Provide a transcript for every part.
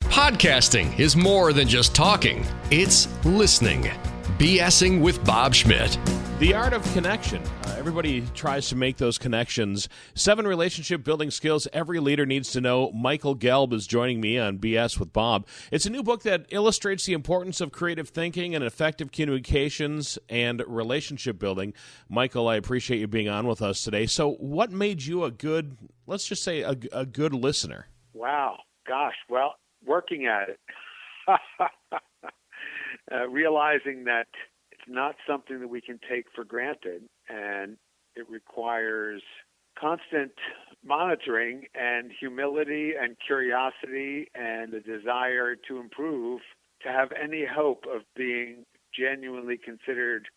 Podcasting is more than just talking. It's listening. BSing with Bob Schmidt. The art of connection. Everybody tries to make those connections. 7 relationship building skills every leader needs to know. Michael Gelb is joining me on BS with Bob. It's a new book that illustrates the importance of creative thinking and effective communications and relationship building. Michael, I appreciate you being on with us today. So what made you a good, let's just say, a good listener? Wow. Gosh. Well, working at it. Realizing that it's not something that we can take for granted, and it requires constant monitoring and humility and curiosity and a desire to improve to have any hope of being genuinely considered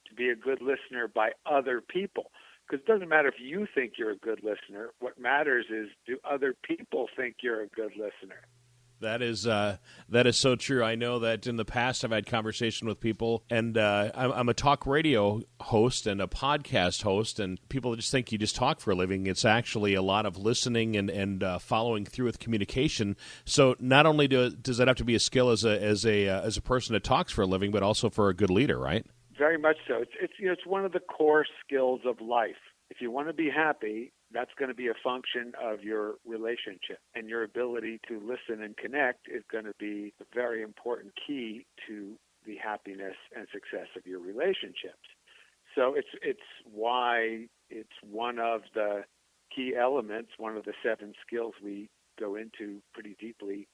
to be a good listener by other people. Because it doesn't matter if you think you're a good listener. What matters is, do other people think you're a good listener? That is so true. I know that in the past I've had conversation with people, and I'm a talk radio host and a podcast host, and people just think you just talk for a living. It's actually a lot of listening and following through with communication. So not only does that have to be a skill as a person that talks for a living, but also for a good leader, right? Very much so. It's one of the core skills of life. If you want to be happy, that's going to be a function of your relationship, and your ability to listen and connect is going to be a very important key to the happiness and success of your relationships. So it's why it's one of the key elements, one of the 7 skills we go into pretty deeply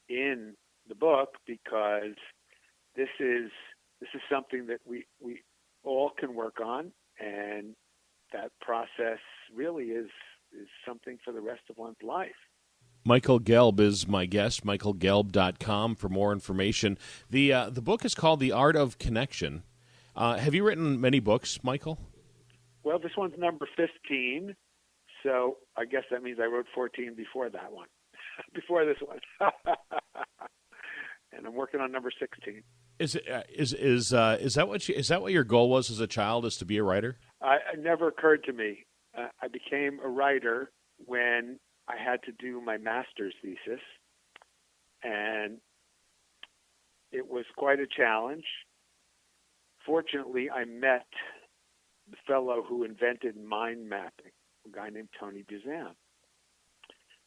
in the book, because this is something that we all can work on, and that process really is something for the rest of one's life. Michael Gelb is my guest, michaelgelb.com for more information. The book is called The Art of Connection. Have you written many books, Michael? Well, this one's number 15, so I guess that means I wrote 14 before that one, before this one. And I'm working on number 16. Is that what your goal was as a child, is to be a writer? It never occurred to me. I became a writer when I had to do my master's thesis, and it was quite a challenge. Fortunately, I met the fellow who invented mind mapping, a guy named Tony Buzan.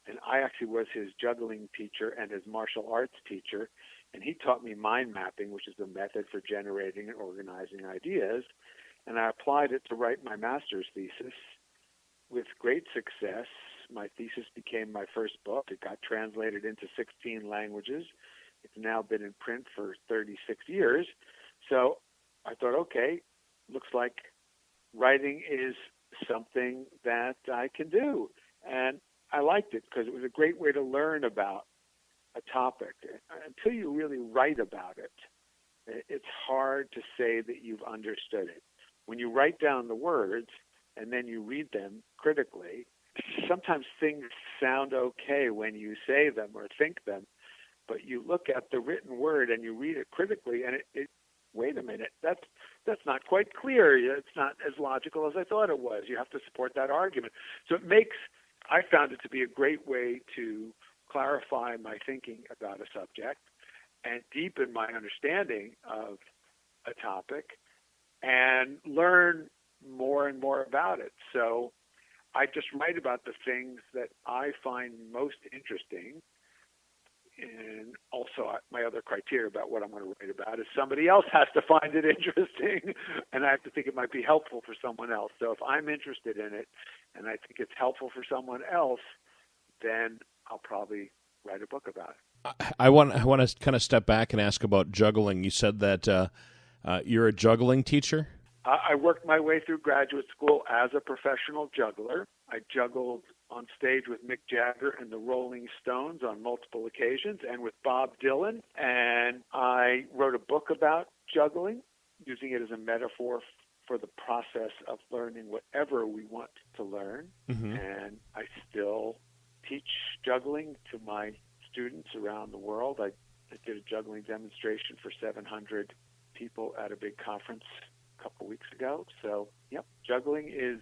And I actually was his juggling teacher and his martial arts teacher, and he taught me mind mapping, which is a method for generating and organizing ideas. And I applied it to write my master's thesis with great success. My thesis became my first book. It got translated into 16 languages. It's now been in print for 36 years. So I thought, okay, looks like writing is something that I can do. And I liked it because it was a great way to learn about a topic. Until you really write about it, it's hard to say that you've understood it. When you write down the words and then you read them critically, sometimes things sound okay when you say them or think them, but you look at the written word and you read it critically, and it wait a minute, that's not quite clear. It's not as logical as I thought it was. You have to support that argument. So I found it to be a great way to clarify my thinking about a subject and deepen my understanding of a topic and learn more and more about it. So I just write about the things that I find most interesting. And also my other criteria about what I'm going to write about is somebody else has to find it interesting, and I have to think it might be helpful for someone else. So if I'm interested in it and I think it's helpful for someone else, then I'll probably write a book about it. I want to kind of step back and ask about juggling. You said that you're a juggling teacher? I worked my way through graduate school as a professional juggler. I juggled on stage with Mick Jagger and the Rolling Stones on multiple occasions, and with Bob Dylan. And I wrote a book about juggling, using it as a metaphor for the process of learning whatever we want to learn. Mm-hmm. And I still teach juggling to my students around the world. I did a juggling demonstration for 700 people at a big conference a couple weeks ago. So, yep, juggling is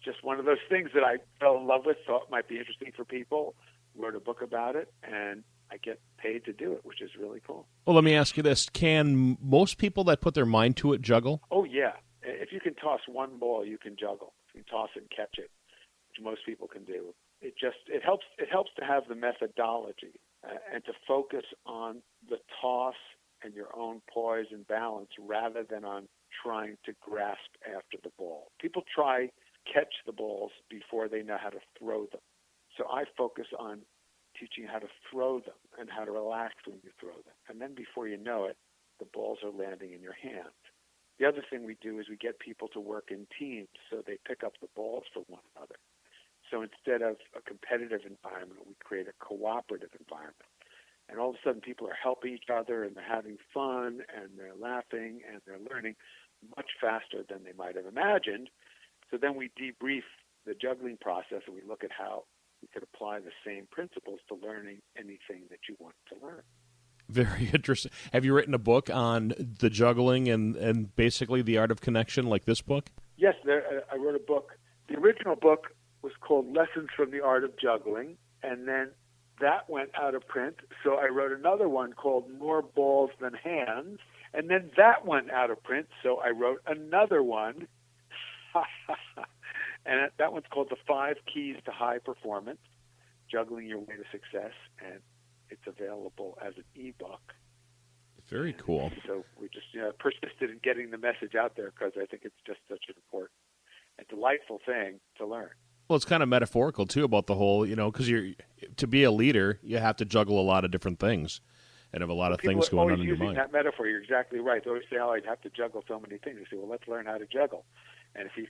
just one of those things that I fell in love with, thought might be interesting for people, wrote a book about it, and I get paid to do it, which is really cool. Well, let me ask you this. Can most people that put their mind to it juggle? Oh, yeah. If you can toss one ball, you can juggle. You can toss it and catch it, which most people can do. It helps to have the methodology and to focus on the toss and your own poise and balance rather than on trying to grasp after the ball. People try catch the balls before they know how to throw them. So I focus on teaching how to throw them and how to relax when you throw them. And then before you know it, the balls are landing in your hand. The other thing we do is we get people to work in teams so they pick up the balls for one another. So instead of a competitive environment, we create a cooperative environment. And all of a sudden people are helping each other and they're having fun and they're laughing and they're learning much faster than they might have imagined. So then we debrief the juggling process and we look at how we could apply the same principles to learning anything that you want to learn. Very interesting. Have you written a book on the juggling and basically the art of connection like this book? Yes, I wrote a book. The original book was called Lessons from the Art of Juggling, and then that went out of print. So I wrote another one called More Balls Than Hands, and then that went out of print. So I wrote another one, and that one's called The 5 Keys to High Performance, Juggling Your Way to Success, and it's available as an ebook. Very cool. So we just persisted in getting the message out there because I think it's just such an important and delightful thing to learn. Well, it's kind of metaphorical, too, about the whole, because to be a leader, you have to juggle a lot of different things and have a lot of things going on in your mind. That metaphor, you're exactly right. They always say, I'd have to juggle so many things. I say, well, let's learn how to juggle. And if you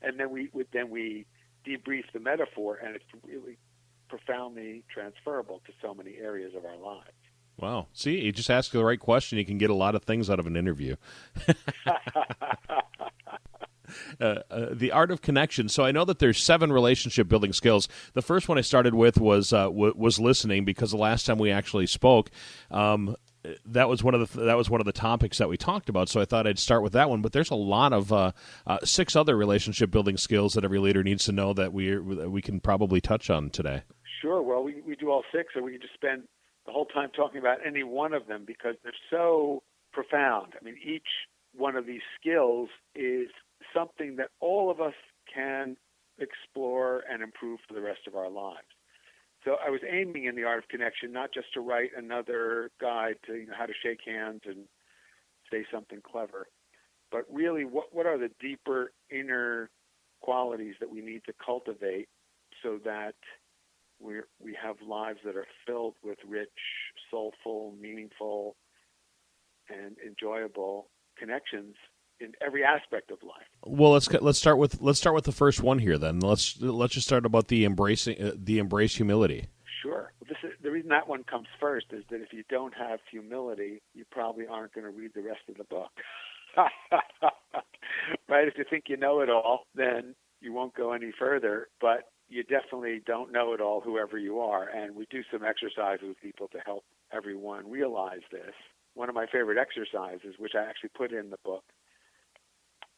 and then we debrief the metaphor, and it's really profoundly transferable to so many areas of our lives. Wow. See, you just ask the right question, you can get a lot of things out of an interview. The art of connection. So I know that there's 7 relationship building skills. The first one I started with was listening, because the last time we actually spoke, that was one of the topics that we talked about. So I thought I'd start with that one. But there's a lot of 6 other relationship building skills that every leader needs to know that we can probably touch on today. Sure. Well, we do all 6, or we can just spend the whole time talking about any one of them because they're so profound. I mean, each one of these skills is something that all of us can explore and improve for the rest of our lives. So I was aiming in the art of connection not just to write another guide to how to shake hands and say something clever, but really what are the deeper inner qualities that we need to cultivate so that we have lives that are filled with rich, soulful, meaningful, and enjoyable connections in every aspect of life. Well, let's start with the first one here. Then let's just start about the embrace humility. Sure. The reason that one comes first is that if you don't have humility, you probably aren't going to read the rest of the book. Right? If you think you know it all, then you won't go any further. But you definitely don't know it all, whoever you are. And we do some exercises with people to help everyone realize this. One of my favorite exercises, which I actually put in the book,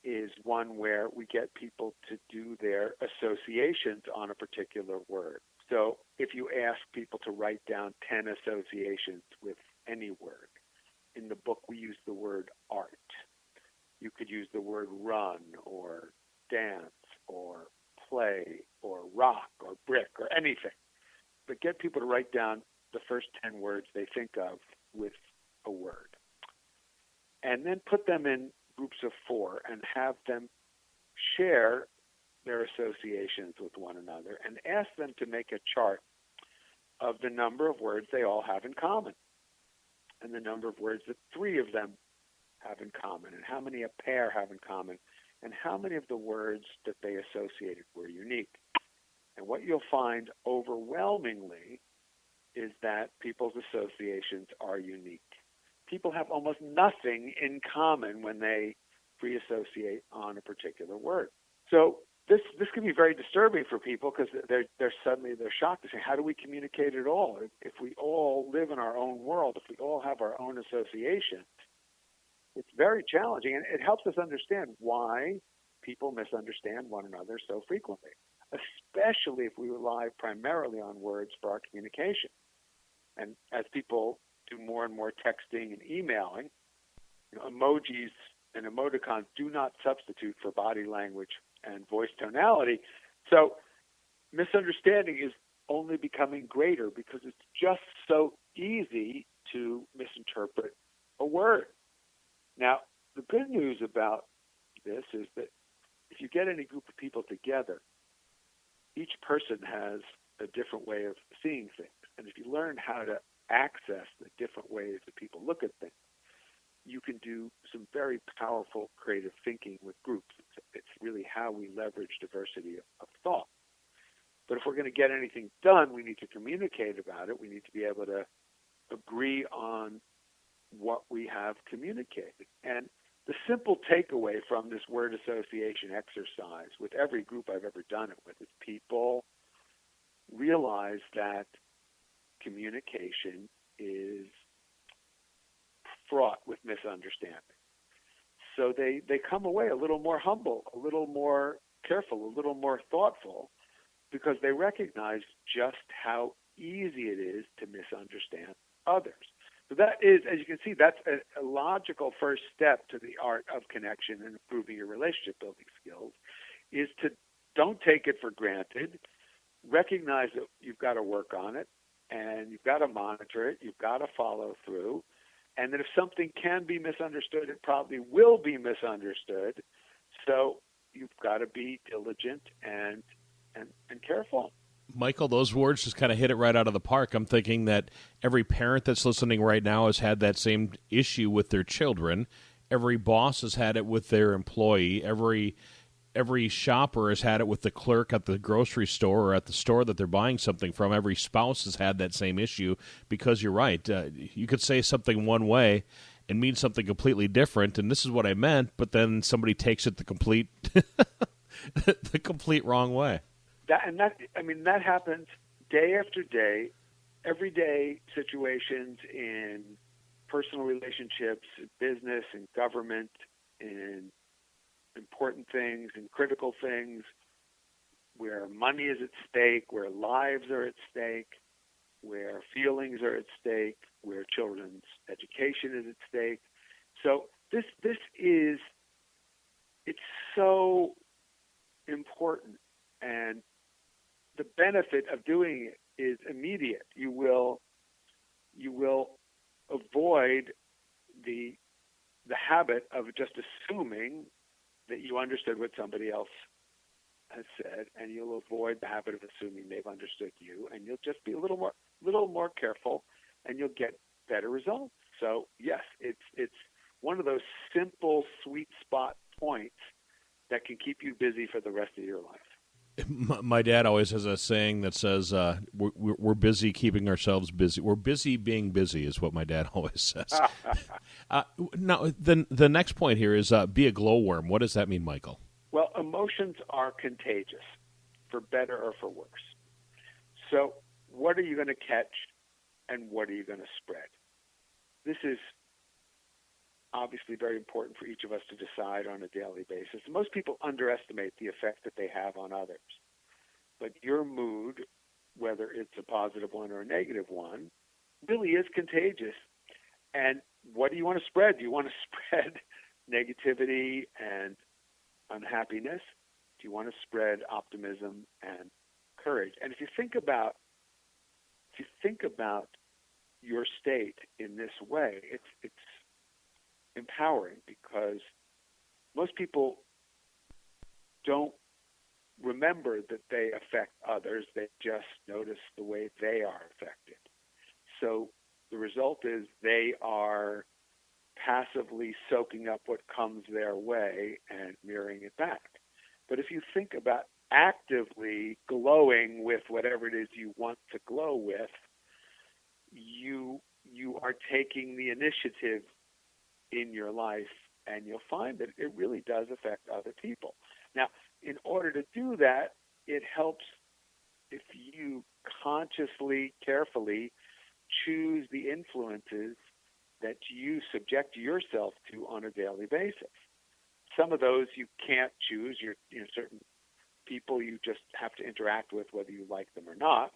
is one where we get people to do their associations on a particular word. So if you ask people to write down 10 associations with any word, in the book we use the word art. You could use the word run or dance or play or rock or brick or anything. But get people to write down the first 10 words they think of with a word. And then put them in groups of 4 and have them share their associations with one another and ask them to make a chart of the number of words they all have in common and the number of words that 3 of them have in common and how many a pair have in common and how many of the words that they associated were unique. And what you'll find overwhelmingly is that people's associations are unique. People have almost nothing in common when they pre-associate on a particular word. So this can be very disturbing for people because they're shocked to say, how do we communicate at all? If we all live in our own world, if we all have our own associations, it's very challenging, and it helps us understand why people misunderstand one another so frequently. especially if we rely primarily on words for our communication. And as people do more and more texting and emailing, emojis and emoticons do not substitute for body language and voice tonality. So misunderstanding is only becoming greater because it's just so easy to misinterpret a word. Now, the good news about this is that if you get any group of people together, each person has a different way of seeing things. And if you learn how to access the different ways that people look at things, you can do some very powerful creative thinking with groups. It's really how we leverage diversity of thought. But if we're going to get anything done, we need to communicate about it. We need to be able to agree on what we have communicated. And the simple takeaway from this word association exercise with every group I've ever done it with is people realize that communication is fraught with misunderstanding. So they come away a little more humble, a little more careful, a little more thoughtful, because they recognize just how easy it is to misunderstand others. So that is, as you can see, that's a logical first step to the art of connection and improving your relationship building skills, is to don't take it for granted, recognize that you've got to work on it, and you've got to monitor it, you've got to follow through, and that if something can be misunderstood, it probably will be misunderstood. So you've got to be diligent and careful. Michael, those words just kind of hit it right out of the park. I'm thinking that every parent that's listening right now has had that same issue with their children. Every boss has had it with their employee. Every shopper has had it with the clerk at the grocery store or at the store that they're buying something from. Every spouse has had that same issue, because you're right. You could say something one way and mean something completely different, and this is what I meant, but then somebody takes it the complete the complete wrong way. That happens day after day, everyday situations in personal relationships, in business, in government, in important things and critical things, where money is at stake, where lives are at stake, where feelings are at stake, where children's education is at stake. So this is, it's so important, and the benefit of doing it is immediate. You will avoid the habit of just assuming that you understood what somebody else has said, and you'll avoid the habit of assuming they've understood you, and you'll just be a little more careful, and you'll get better results. So yes, it's one of those simple sweet spot points that can keep you busy for the rest of your life. My dad always has a saying that says, we're busy keeping ourselves busy. We're busy being busy is what my dad always says. Now, the next point here is be a glowworm. What does that mean, Michael? Well, emotions are contagious, for better or for worse. So what are you going to catch, and what are you going to spread? This is obviously very important for each of us to decide on a daily basis. Most people underestimate the effect that they have on others. But your mood, whether it's a positive one or a negative one, really is contagious. And what do you want to spread? Do you want to spread negativity and unhappiness? Do you want to spread optimism and courage? And if you think about your state in this way, it's empowering, because most people don't remember that they affect others. They just notice the way they are affected. So the result is they are passively soaking up what comes their way and mirroring it back. But if you think about actively glowing with whatever it is you want to glow with, you are taking the initiative in your life, and you'll find that it really does affect other people. Now, in order to do that, it helps if you consciously, carefully choose the influences that you subject yourself to on a daily basis. Some of those you can't choose. Certain people you just have to interact with whether you like them or not.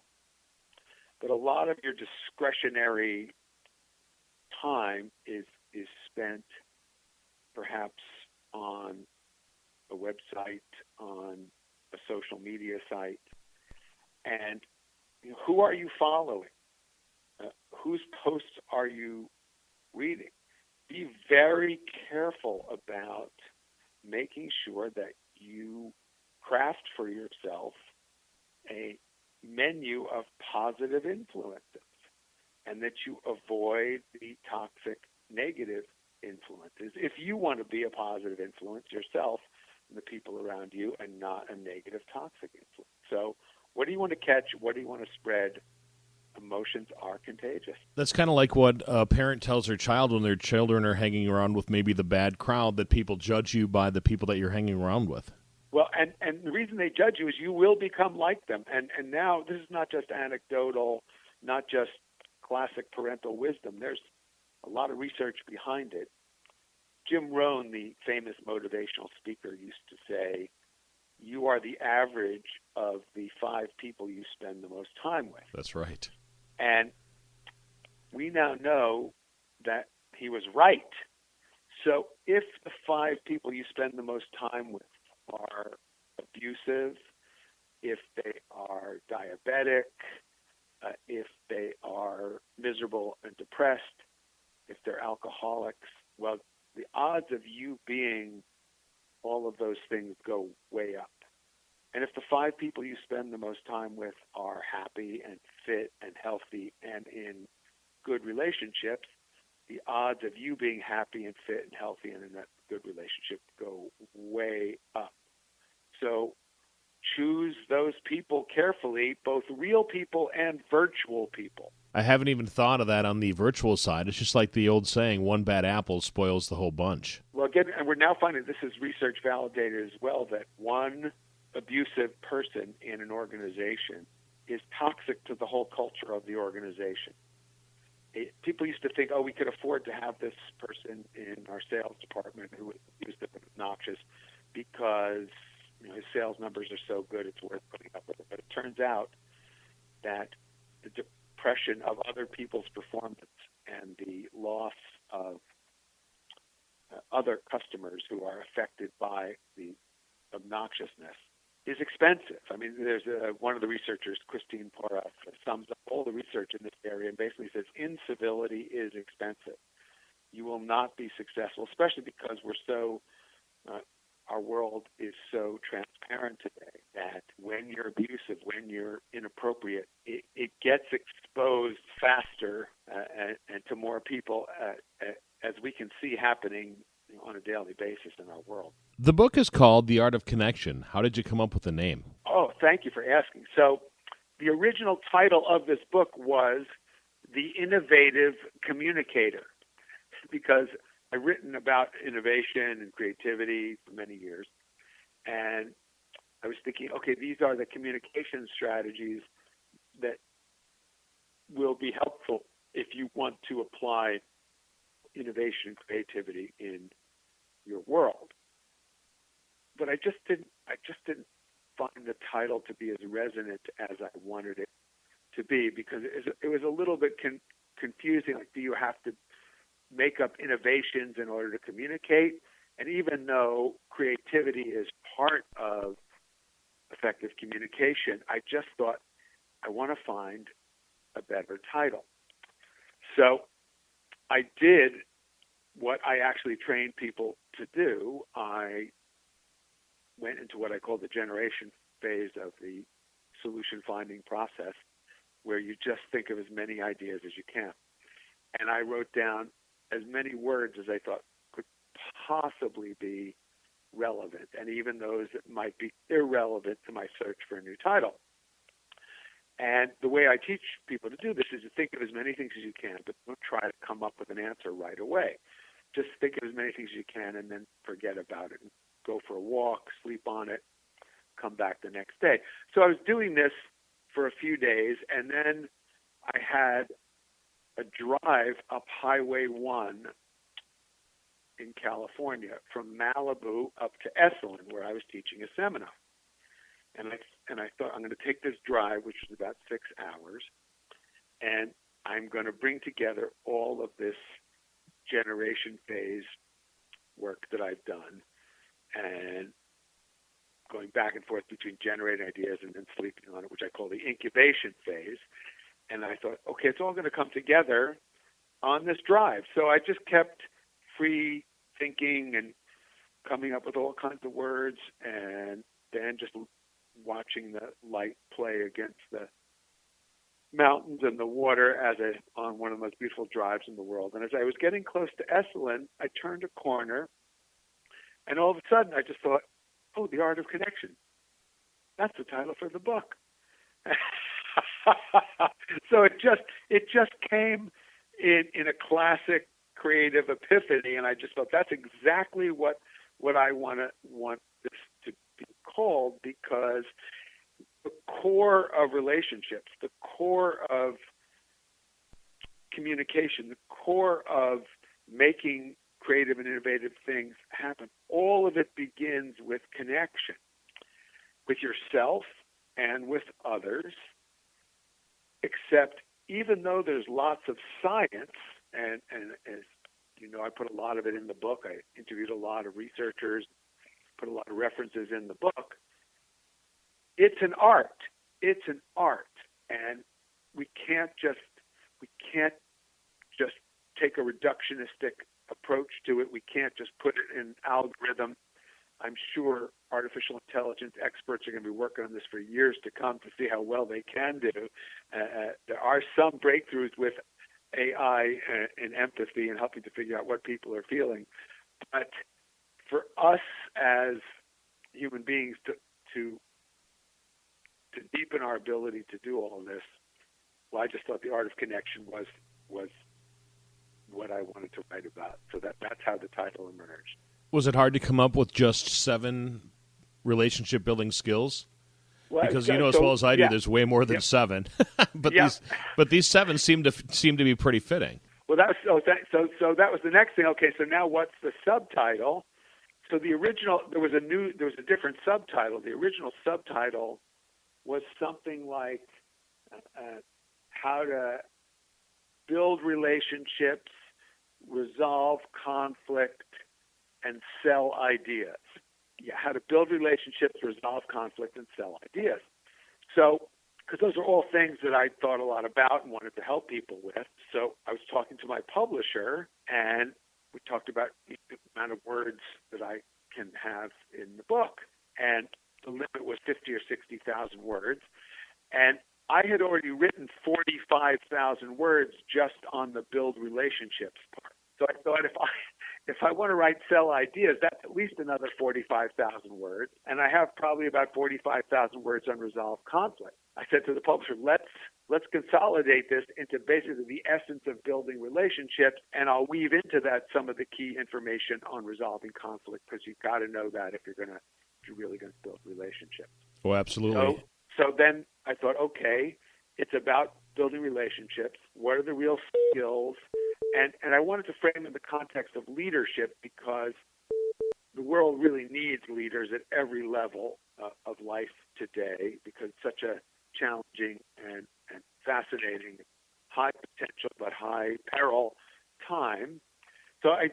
But a lot of your discretionary time is spent perhaps on a website, on a social media site. And who are you following? Whose posts are you reading? Be very careful about making sure that you craft for yourself a menu of positive influences and that you avoid the toxic negative influences if you want to be a positive influence yourself and the people around you and not a negative toxic influence. So what do you want to catch? What do you want to spread? Emotions are contagious. That's kind of like what a parent tells their child when their children are hanging around with maybe the bad crowd, that people judge you by the people that you're hanging around with. Well, and the reason they judge you is you will become like them. And now this is not just anecdotal, not just classic parental wisdom. There's a lot of research behind it. Jim Rohn, the famous motivational speaker, used to say, you are the average of the 5 people you spend the most time with. That's right. And we now know that he was right. So if the 5 people you spend the most time with are abusive, if they are diabetic, if they are miserable and depressed, if they're alcoholics, well, the odds of you being all of those things go way up. And if the 5 people you spend the most time with are happy and fit and healthy and in good relationships, the odds of you being happy and fit and healthy and in that good relationship go way up. So choose those people carefully, both real people and virtual people. I haven't even thought of that on the virtual side. It's just like the old saying, one bad apple spoils the whole bunch. Well, again, and we're now finding this is research validated as well, that one abusive person in an organization is toxic to the whole culture of the organization. People used to think, we could afford to have this person in our sales department who was abusive and obnoxious because his sales numbers are so good it's worth putting up with it. But it turns out that the depression of other people's performance and the loss of other customers who are affected by the obnoxiousness is expensive. I mean, there's one of the researchers, Christine Porras, sums up all the research in this area and basically says incivility is expensive. You will not be successful, especially because we're so our world is so transparent today that when you're abusive, when you're inappropriate, it gets exposed faster and to more people as we can see happening on a daily basis in our world. The book is called The Art of Connection. How did you come up with the name? Oh, thank you for asking. So the original title of this book was The Innovative Communicator, because I've written about innovation and creativity for many years, and I was thinking, okay, these are the communication strategies that will be helpful if you want to apply innovation and creativity in your world. But I just didn't find the title to be as resonant as I wanted it to be, because it was a little bit confusing. Like, do you have to make up innovations in order to communicate? And even though creativity is part of effective communication, I just thought I want to find a better title. So I did what I actually trained people to do. I went into what I call the generation phase of the solution finding process, where you just think of as many ideas as you can. And I wrote down as many words as I thought could possibly be relevant, and even those that might be irrelevant to my search for a new title. And the way I teach people to do this is to think of as many things as you can, but don't try to come up with an answer right away. Just think of as many things as you can and then forget about it and go for a walk, sleep on it, come back the next day. So I was doing this for a few days, and then I had a drive up Highway 1 in California from Malibu up to Esalen, where I was teaching a seminar. And I thought, I'm going to take this drive, which was about 6 hours, and I'm going to bring together all of this generation phase work that I've done, and going back and forth between generating ideas and then sleeping on it, which I call the incubation phase. And I thought, okay, it's all going to come together on this drive. So I just kept free thinking and coming up with all kinds of words, and then just watching the light play against the mountains and the water on one of the most beautiful drives in the world. And as I was getting close to Esalen, I turned a corner, and all of a sudden I just thought, oh, The Art of Connection. That's the title for the book. So it just came in a classic creative epiphany, and I just thought that's exactly what I want this to be called, because the core of relationships, the core of communication, the core of making creative and innovative things happen, all of it begins with connection with yourself and with others. Except even though there's lots of science, and as you know, I put a lot of it in the book. I interviewed a lot of researchers, put a lot of references in the book. It's an art. It's an art, and we can't just take a reductionistic approach to it. We can't just put it in algorithm. I'm sure artificial intelligence experts are going to be working on this for years to come to see how well they can do. There are some breakthroughs with AI and empathy and helping to figure out what people are feeling. But for us as human beings to deepen our ability to do all this, well, I just thought The Art of Connection was what I wanted to write about. So that's how the title emerged. Was it hard to come up with just 7 relationship building skills? Well, because you know as well as I do, there's way more than 7. but these 7 seem to be pretty fitting. Well, that was the next thing. Okay, so now what's the subtitle? So the original, there was a different subtitle. The original subtitle was something like how to build relationships, resolve conflict, and sell ideas. Yeah, how to build relationships, resolve conflict, and sell ideas. So, because those are all things that I thought a lot about and wanted to help people with. So I was talking to my publisher, and we talked about the amount of words that I can have in the book. And the limit was 50 or 60,000 words. And I had already written 45,000 words just on the build relationships part. So I thought if I want to write sell ideas, that's at least another 45,000 words. And I have probably about 45,000 words on resolve conflict. I said to the publisher, let's consolidate this into basically the essence of building relationships, and I'll weave into that some of the key information on resolving conflict, because you've got to know that if you're really going to build relationships. Oh, absolutely. So then I thought, okay, it's about building relationships. What are the real skills? And I wanted to frame it in the context of leadership, because the world really needs leaders at every level of life today, because it's such a challenging and fascinating, high potential but high peril time. So I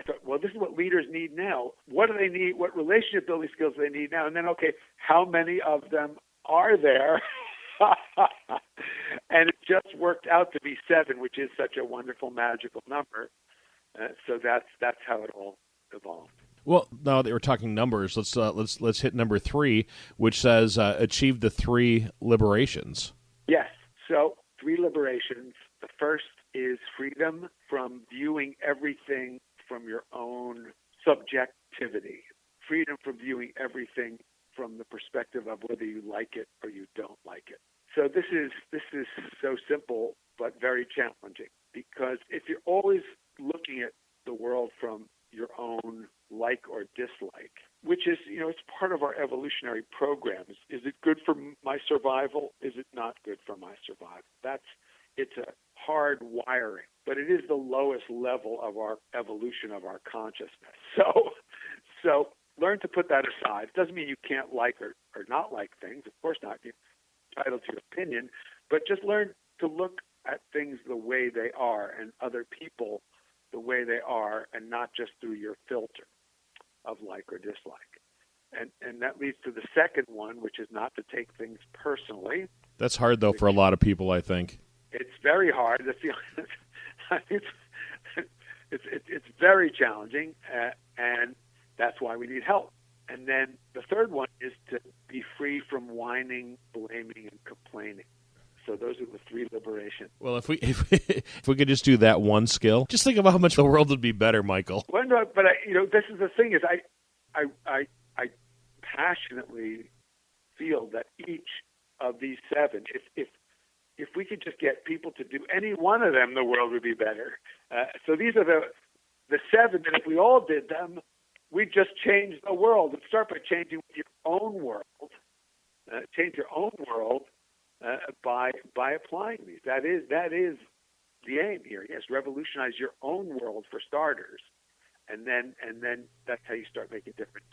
thought, well, this is what leaders need now. What do they need? What relationship building skills do they need now? And then, okay, how many of them are there? And it just worked out to be 7, which is such a wonderful, magical number. So that's how it all evolved. Well, now that we're talking numbers, let's hit number 3, which says achieve the 3 liberations. Yes. So 3 liberations. The first is freedom from viewing everything from your own subjectivity. Freedom from viewing everything from the perspective of whether you like it or you don't like it. So this is so simple but very challenging, because if you're always looking at the world from your own like or dislike, which is, it's part of our evolutionary programs. Is it good for my survival? Is it not good for my survival? It's a hard wiring, but it is the lowest level of our evolution of our consciousness. So learn to put that aside. It doesn't mean you can't like or not like things. Of course not. You're entitled to your opinion. But just learn to look at things the way they are and other people the way they are, and not just through your filter of like or dislike. And that leads to the second one, which is not to take things personally. That's hard, though, for a lot of people, I think. It's very hard. It's very challenging, and that's why we need help. And then the third one is to be free from whining, blaming, and complaining. So those are the three liberations. Well, if we could just do that one skill, just think about how much the world would be better, Michael. Well, no, but this is the thing: is I passionately feel that each of these seven, if we could just get people to do any one of them, the world would be better. So these are the seven that if we all did them, we'd just change the world. And start by changing your own world. Change your own world by applying these. That is the aim here. Yes, revolutionize your own world for starters, and then that's how you start making a difference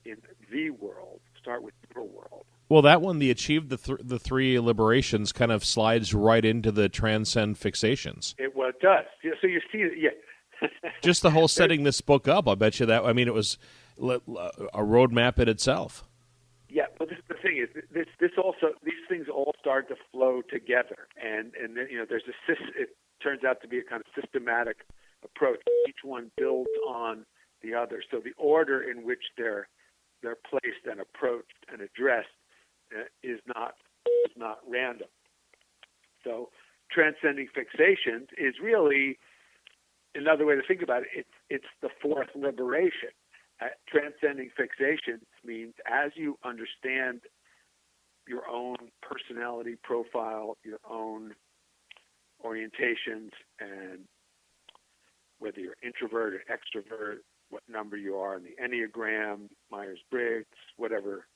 in the world. Start with your world. Well, that one, the achieve the three liberations, kind of slides right into the transcend fixations. It does. So you see, yeah. Just the whole setting this book up, I bet you that. I mean, it was a roadmap in itself. Yeah, but the thing is, this also, these things all start to flow together, and then, there's it turns out to be a kind of systematic approach. Each one builds on the other, so the order in which they're placed and approached and addressed is not random. So transcending fixations is really another way to think about it. It's the fourth liberation. Transcending fixations means as you understand your own personality profile, your own orientations, and whether you're introvert or extrovert, what number you are in the Enneagram, Myers-Briggs, whatever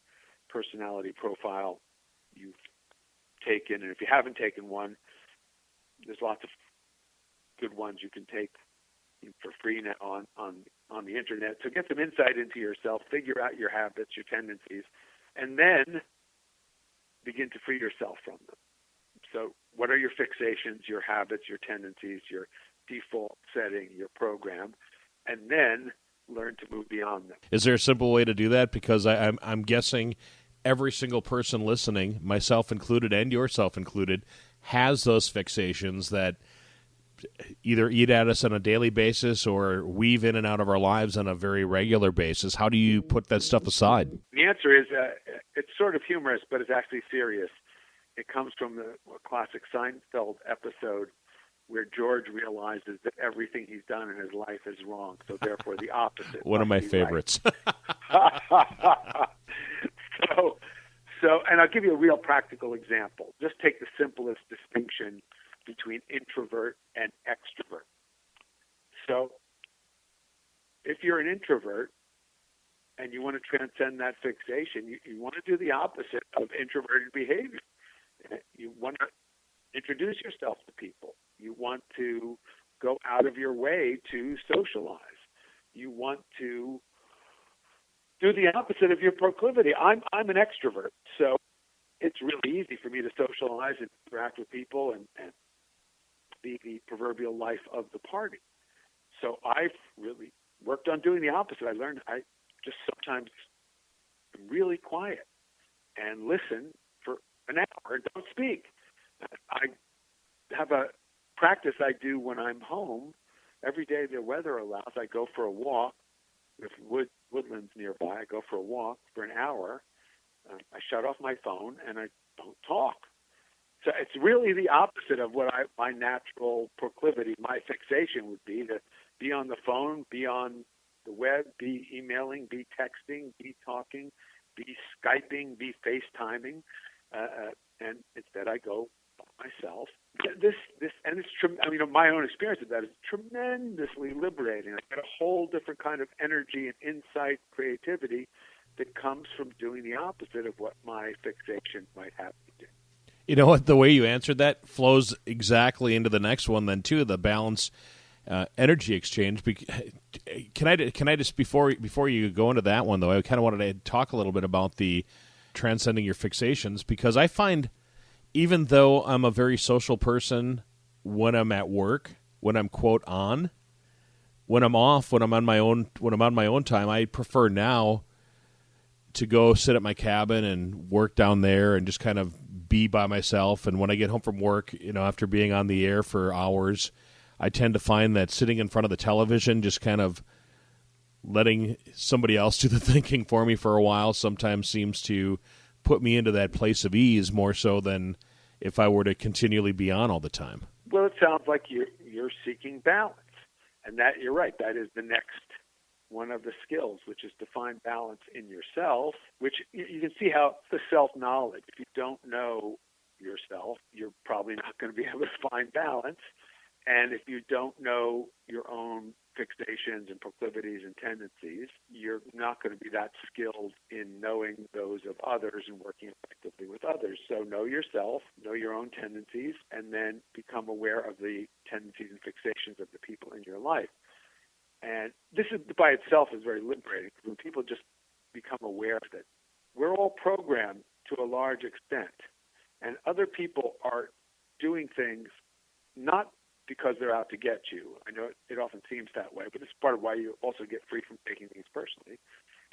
personality profile you've taken. And if you haven't taken one, there's lots of good ones you can take for free now on the internet. So get some insight into yourself, figure out your habits, your tendencies, and then begin to free yourself from them. So what are your fixations, your habits, your tendencies, your default setting, your program, and then learn to move beyond them. Is there a simple way to do that? Because I'm guessing every single person listening, myself included and yourself included, has those fixations that either eat at us on a daily basis or weave in and out of our lives on a very regular basis. How do you put that stuff aside? The answer is it's sort of humorous, but it's actually serious. It comes from the classic Seinfeld episode where George realizes that everything he's done in his life is wrong, so therefore the opposite. One of my favorites. Right. So, and I'll give you a real practical example. Just take the simplest distinction between introvert and extrovert. So if you're an introvert and you want to transcend that fixation, you want to do the opposite of introverted behavior. You want to introduce yourself to people. You want to go out of your way to socialize. You want to do the opposite of your proclivity. I'm an extrovert, so it's really easy for me to socialize and interact with people and be the proverbial life of the party. So I've really worked on doing the opposite. I learned I just sometimes am really quiet and listen for an hour and don't speak. I have a practice I do when I'm home. Every day the weather allows, I go for a walk. There's woodlands nearby. I go for a walk for an hour. I shut off my phone and I don't talk. So it's really the opposite of what my natural proclivity, my fixation would be, to be on the phone, be on the web, be emailing, be texting, be talking, be Skyping, be FaceTiming, and instead I go by myself. And it's my own experience of that is tremendously liberating. I get a whole different kind of energy and insight, creativity that comes from doing the opposite of what my fixation might have me do. You know what? The way you answered that flows exactly into the next one then, too, the balance energy exchange. Can I just before you go into that one though, I kind of wanted to talk a little bit about the transcending your fixations, because I find even though I'm a very social person when I'm at work, when I'm quote on, when I'm off, when I'm on my own time, I prefer now to go sit at my cabin and work down there and just kind of be by myself. And when I get home from work, after being on the air for hours, I tend to find that sitting in front of the television, just kind of letting somebody else do the thinking for me for a while, sometimes seems to put me into that place of ease more so than if I were to continually be on all the time. Well, it sounds like you're seeking balance, and that you're right. That is the next one of the skills, which is to find balance in yourself. Which you can see how the self-knowledge. If you don't know yourself, you're probably not going to be able to find balance. And if you don't know your own fixations and proclivities and tendencies, you're not going to be that skilled in knowing those of others and working effectively with others. So know yourself, know your own tendencies, and then become aware of the tendencies and fixations of the people in your life. And this is by itself is very liberating. When people just become aware that we're all programmed to a large extent, and other people are doing things not because they're out to get you. I know it often seems that way, but it's part of why you also get free from taking things personally.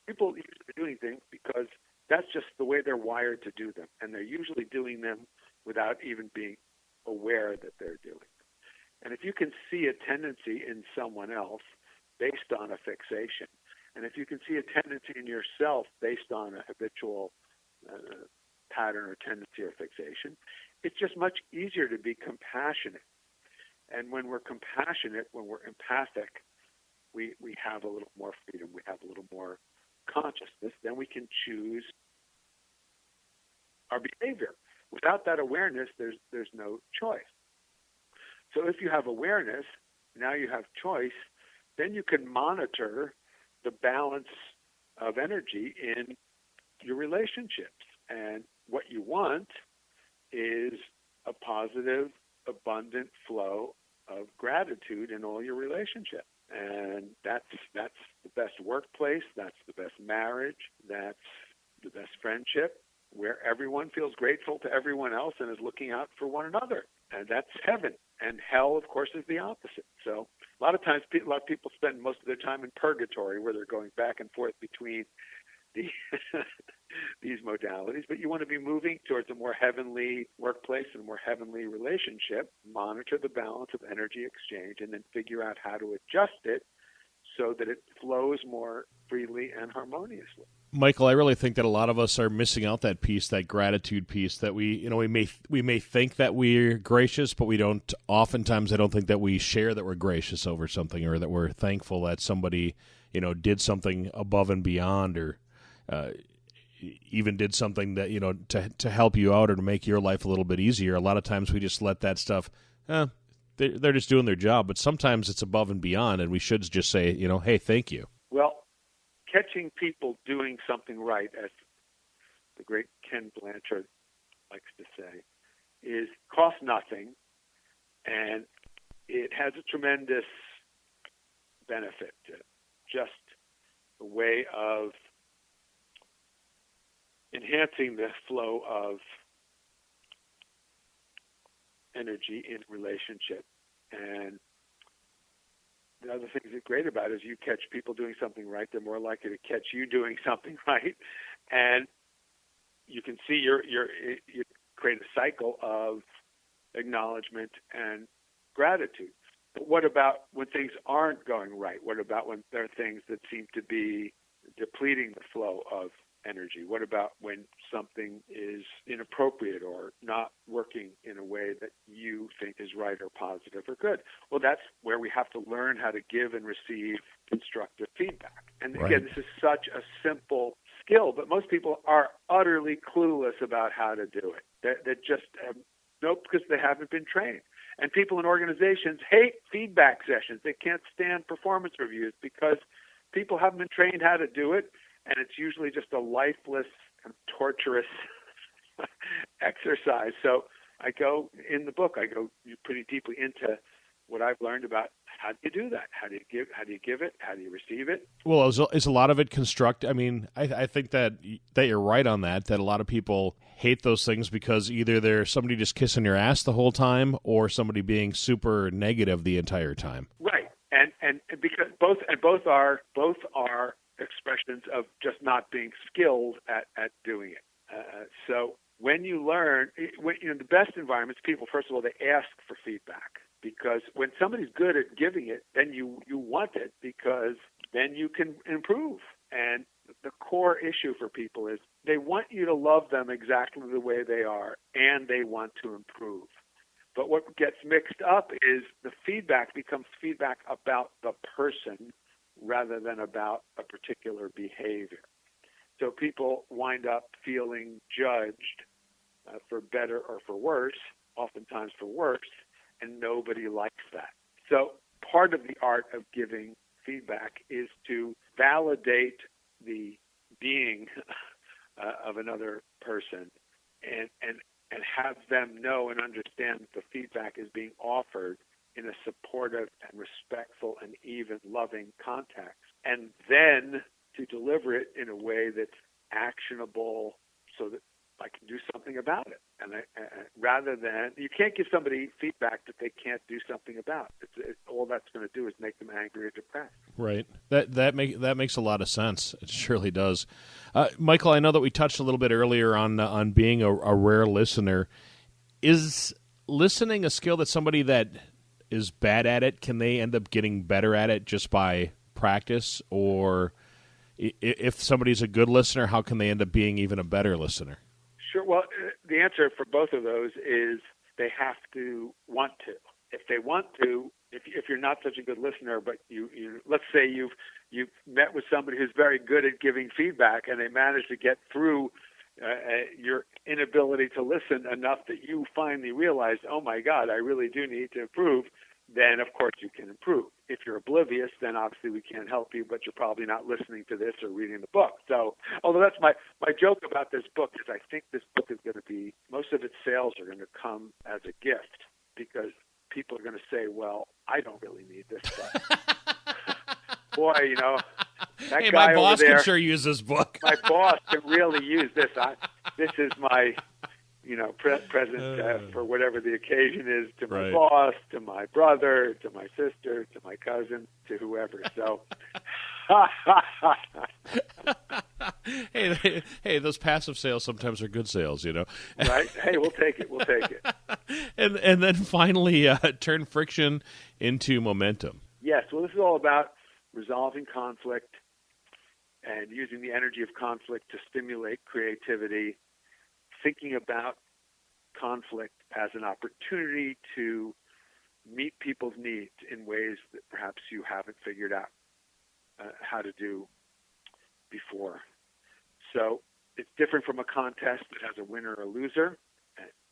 People are usually doing things because that's just the way they're wired to do them, and they're usually doing them without even being aware that they're doing them. And if you can see a tendency in someone else based on a fixation, and if you can see a tendency in yourself based on a habitual pattern or tendency or fixation, it's just much easier to be compassionate. And when we're compassionate, when we're empathic, we have a little more freedom. We have a little more consciousness. Then we can choose our behavior. Without that awareness, there's no choice. So if you have awareness, now you have choice, then you can monitor the balance of energy in your relationships. And what you want is a positive, abundant flow of gratitude in all your relationships. And that's the best workplace, that's the best marriage, that's the best friendship, where everyone feels grateful to everyone else and is looking out for one another. And that's heaven. And hell, of course, is the opposite. So a lot of times, a lot of people spend most of their time in purgatory, where they're going back and forth between these modalities, but you want to be moving towards a more heavenly workplace and a more heavenly relationship. Monitor the balance of energy exchange and then figure out how to adjust it so that it flows more freely and harmoniously. Michael, I really think that a lot of us are missing out that piece, that gratitude piece, that we may think that we're gracious, but we don't. Oftentimes, I don't think that we share that we're gracious over something, or that we're thankful that somebody, did something above and beyond, or even did something that, to help you out or to make your life a little bit easier. A lot of times we just let that stuff, they're just doing their job, but sometimes it's above and beyond, and we should just say, hey, thank you. Well, catching people doing something right, as the great Ken Blanchard likes to say, is cost nothing, and it has a tremendous benefit to just a way of enhancing the flow of energy in relationship. And the other thing that's great about it is you catch people doing something right, they're more likely to catch you doing something right, and you can see you create a cycle of acknowledgement and gratitude. But what about when things aren't going right? What about when there are things that seem to be depleting the flow of energy? What about when something is inappropriate or not working in a way that you think is right or positive or good? Well, that's where we have to learn how to give and receive constructive feedback. And again, This is such a simple skill, but most people are utterly clueless about how to do it. They just because they haven't been trained. And people in organizations hate feedback sessions. They can't stand performance reviews because people haven't been trained how to do it. And it's usually just a lifeless and torturous exercise. So I go pretty deeply into what I've learned about how do you do that? How do you give it? How do you receive it? Well, is a lot of it construct? I mean, I think that you're right on that. That a lot of people hate those things because either they're somebody just kissing your ass the whole time, or somebody being super negative the entire time. Right, and because both are expressions of just not being skilled at doing it. So when you learn, the best environments, people, first of all, they ask for feedback, because when somebody's good at giving it, then you want it, because then you can improve. And the core issue for people is they want you to love them exactly the way they are, and they want to improve. But what gets mixed up is the feedback becomes feedback about the person rather than about a particular behavior. So people wind up feeling judged for better or for worse, oftentimes for worse, and nobody likes that. So part of the art of giving feedback is to validate the being of another person and have them know and understand that the feedback is being offered in a supportive and respectful and even loving context, and then to deliver it in a way that's actionable so that I can do something about it. And rather than, you can't give somebody feedback that they can't do something about. All that's going to do is make them angry or depressed. Right. That makes a lot of sense. It surely does. Michael, I know that we touched a little bit earlier on being a rare listener. Is listening a skill that somebody that is bad at it, can they end up getting better at it just by practice? Or if somebody's a good listener, how can they end up being even a better listener? Sure. Well, the answer for both of those is they have to want to. If they want to, if you're not such a good listener, but you let's say you've met with somebody who's very good at giving feedback, and they manage to get through your inability to listen enough that you finally realize, oh my God, I really do need to improve, then of course you can improve. If you're oblivious, then obviously we can't help you, but you're probably not listening to this or reading the book. So, although that's my joke about this book is I think this book is going to be, most of its sales are going to come as a gift, because people are going to say, well, I don't really need this stuff. Boy, that hey, guy my boss over there, can sure use this book. my boss can really use this. This is my present for whatever the occasion is, to my boss, to my brother, to my sister, to my cousin, to whoever. So, hey, those passive sales sometimes are good sales, Right? Hey, we'll take it. And then finally, turn friction into momentum. Yes. Well, this is all about resolving conflict and using the energy of conflict to stimulate creativity, thinking about conflict as an opportunity to meet people's needs in ways that perhaps you haven't figured out how to do before. So it's different from a contest that has a winner or a loser.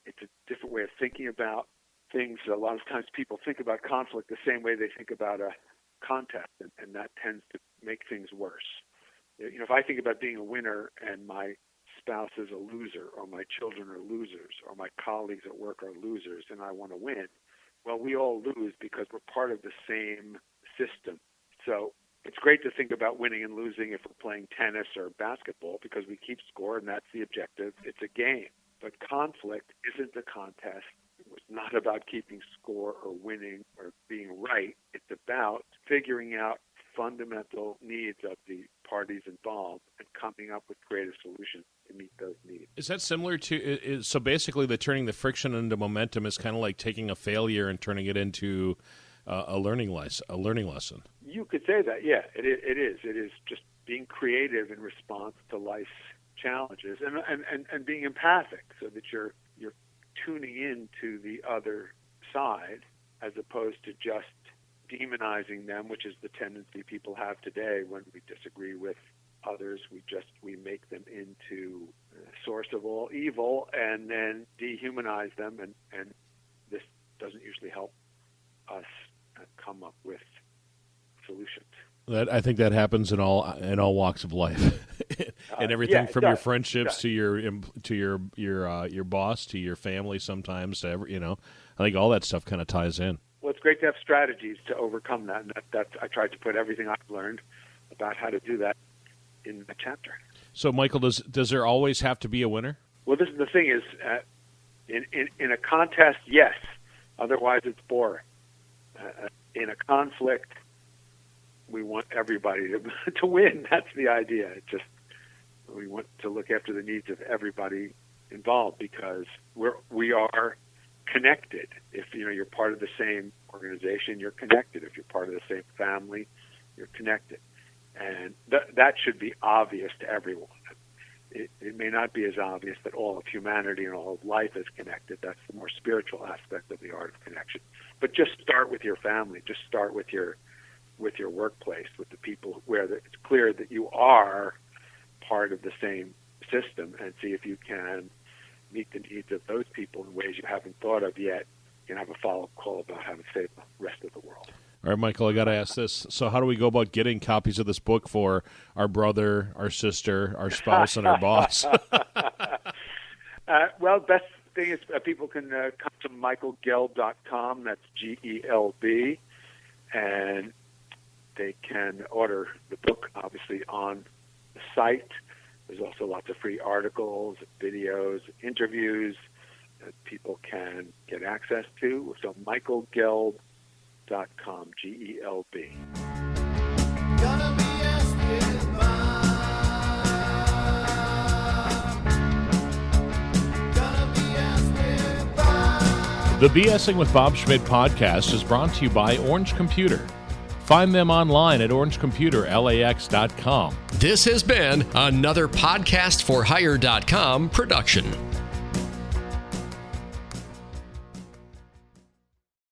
It's a different way of thinking about things. A lot of times people think about conflict the same way they think about a contest, and that tends to make things worse. If I think about being a winner and my spouse is a loser, or my children are losers, or my colleagues at work are losers, and I want to win, well, we all lose because we're part of the same system. So it's great to think about winning and losing if we're playing tennis or basketball, because we keep score, and that's the objective. It's a game. But conflict isn't a contest. It's not about keeping score or winning or being right. It's about figuring out fundamental needs of the parties involved and coming up with creative solutions to meet those needs. Is that similar to, so basically turning the friction into momentum is kind of like taking a failure and turning it into a learning lesson? You could say that, yeah. It is. It is just being creative in response to life's challenges and being empathic, so that you're tuning in to the other side as opposed to just demonizing them, which is the tendency people have today. When we disagree with others, we make them into the source of all evil and then dehumanize them, and this doesn't usually help us come up with solutions. I think that happens in all walks of life, and everything from your friendships to your boss to your family. Sometimes to I think all that stuff kind of ties in. Well, it's great to have strategies to overcome that. And I tried to put everything I've learned about how to do that in the chapter. So, Michael, does there always have to be a winner? Well, this is the thing is, in a contest, yes. Otherwise, it's boring. In a conflict, we want everybody to win. That's the idea. We want to look after the needs of everybody involved because we are connected. If you're part of the same organization, you're connected. If you're part of the same family, you're connected. And that should be obvious to everyone. It may not be as obvious that all of humanity and all of life is connected. That's the more spiritual aspect of the art of connection. But just start with your family. Just start with your workplace, with the people where it's clear that you are part of the same system, and see if you can meet the needs of those people in ways you haven't thought of yet. You can have a follow-up call about how to save the rest of the world. All right, Michael, I got to ask this. So how do we go about getting copies of this book for our brother, our sister, our spouse, and our boss? Well, best thing is people can come to michaelgelb.com. That's Gelb. And they can order the book, obviously, on the site. There's also lots of free articles, videos, interviews that people can get access to. So michaelgelb.com, Gelb. Gonna be asked with Bob. Gonna be asked with Bob. The BSing with Bob Schmidt podcast is brought to you by Orange Computer. Find them online at orangecomputerlax.com. This has been another podcastforhire.com production.